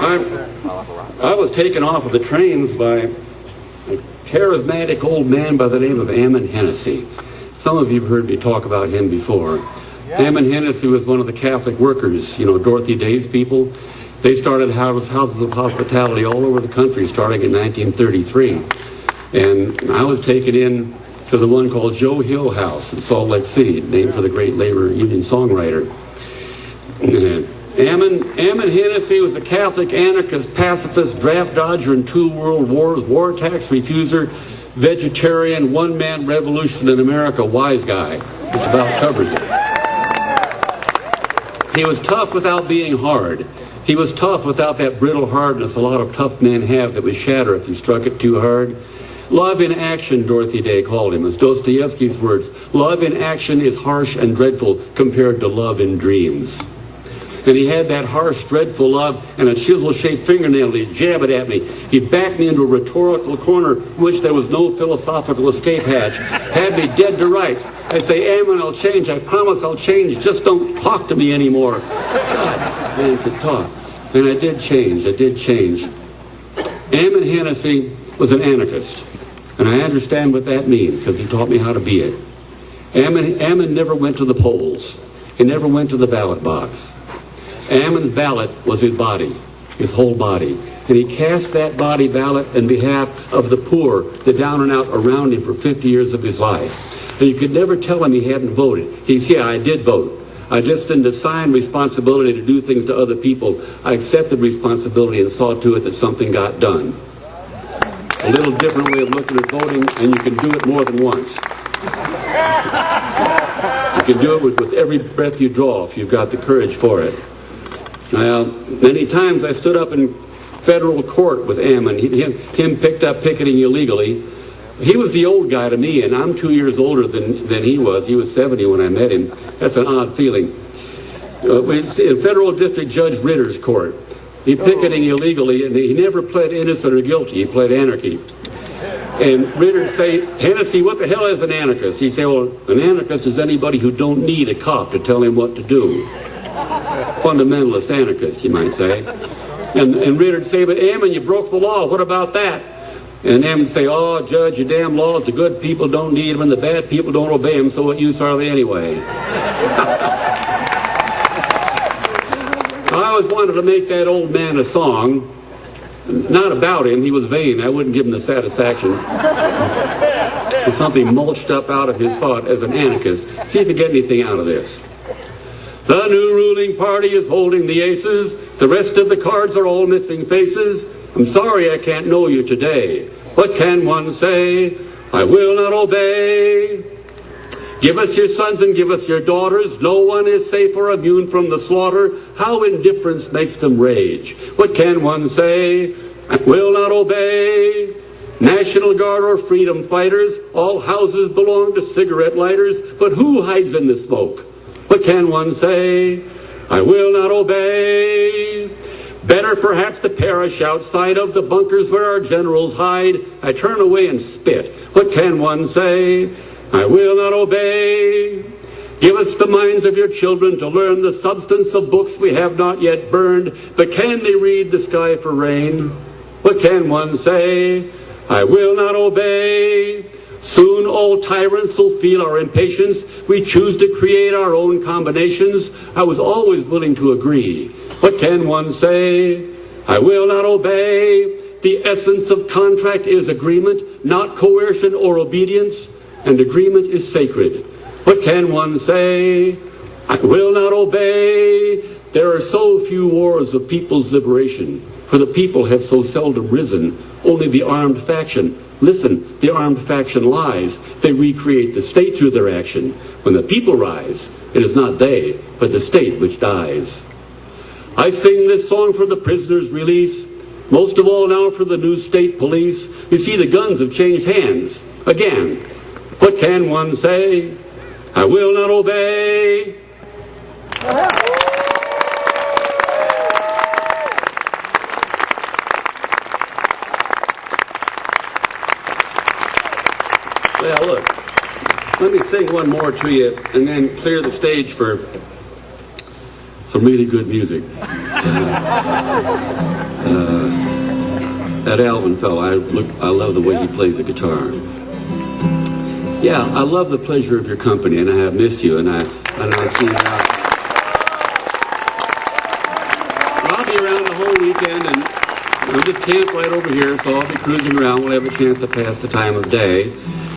I was taken off of the trains by a charismatic old man by the name of Ammon Hennessy. Some of you have heard me talk about him before. Yeah. Ammon Hennessy was one of the Catholic workers, Dorothy Day's people. They started houses of hospitality all over the country starting in 1933. And I was taken in to the one called Joe Hill House in Salt Lake City, named for the great labor union songwriter. Ammon Hennessy was a Catholic anarchist, pacifist, draft dodger in 2 world wars, war tax refuser, vegetarian, one-man revolution in America, wise guy, which about covers it. He was tough without being hard. He was tough without that brittle hardness a lot of tough men have that would shatter if you struck it too hard. Love in action, Dorothy Day called him. It's Dostoevsky's words. Love in action is harsh and dreadful compared to love in dreams. And he had that harsh, dreadful love and a chisel-shaped fingernail. He'd jab it at me. He'd back me into a rhetorical corner from which there was no philosophical escape hatch. Had me dead to rights. I'd say, Ammon, I'll change. I promise I'll change. Just don't talk to me anymore. God, man could talk. And I did change. Ammon Hennessy was an anarchist. And I understand what that means because he taught me how to be it. Ammon never went to the polls. He never went to the ballot box. Ammon's ballot was his body, his whole body. And he cast that body ballot in behalf of the poor, the down and out around him for 50 years of his life. And you could never tell him he hadn't voted. He said, yeah, I did vote. I just didn't assign responsibility to do things to other people. I accepted responsibility and saw to it that something got done. A little different way of looking at voting, and you can do it more than once. You can do it with every breath you draw if you've got the courage for it. Now, many times I stood up in federal court with Ammon. Him picked up picketing illegally. He was the old guy to me, and I'm 2 years older than he was. He was 70 when I met him. That's an odd feeling. In Federal District Judge Ritter's court, he picketing illegally, and he never pled innocent or guilty. He pled anarchy. And Ritter say, Hennessy, what the hell is an anarchist? He'd say, well, an anarchist is anybody who don't need a cop to tell him what to do. Fundamentalist anarchist, you might say. And Ritter'd say, but Ammon, you broke the law. What about that? And Ammon would say, oh, Judge, your damn laws, the good people don't need them and the bad people don't obey them, so what use are they anyway? I always wanted to make that old man a song. Not about him, he was vain. I wouldn't give him the satisfaction. With something mulched up out of his thought as an anarchist. See if you get anything out of this. The new ruling party is holding the aces. The rest of the cards are all missing faces. I'm sorry I can't know you today. What can one say? I will not obey. Give us your sons and give us your daughters. No one is safe or immune from the slaughter. How indifference makes them rage. What can one say? I will not obey. National Guard or freedom fighters. All houses belong to cigarette lighters. But who hides in the smoke? What can one say? I will not obey. Better perhaps to perish outside of the bunkers where our generals hide. I turn away and spit. What can one say? I will not obey. Give us the minds of your children to learn the substance of books we have not yet burned. But can they read the sky for rain? What can one say? I will not obey. Soon all tyrants will feel our impatience. We choose to create our own combinations. I was always willing to agree. What can one say? I will not obey. The essence of contract is agreement, not coercion or obedience. And agreement is sacred. What can one say? I will not obey. There are so few wars of people's liberation, for the people have so seldom risen. Only the armed faction. Listen, the armed faction lies. They recreate the state through their action. When the people rise, it is not they, but the state which dies. I sing this song for the prisoners' release, most of all now for the new state police. You see, the guns have changed hands again. What can one say? I will not obey. Well, look, let me sing one more to you and then clear the stage for some really good music. That Alvin fellow, I love the way he plays the guitar. Yeah, I love the pleasure of your company, and I have missed you, and I'll see you now. I'll be around the whole weekend, and we'll just camp right over here, so I'll be cruising around. We'll have a chance to pass the time of day.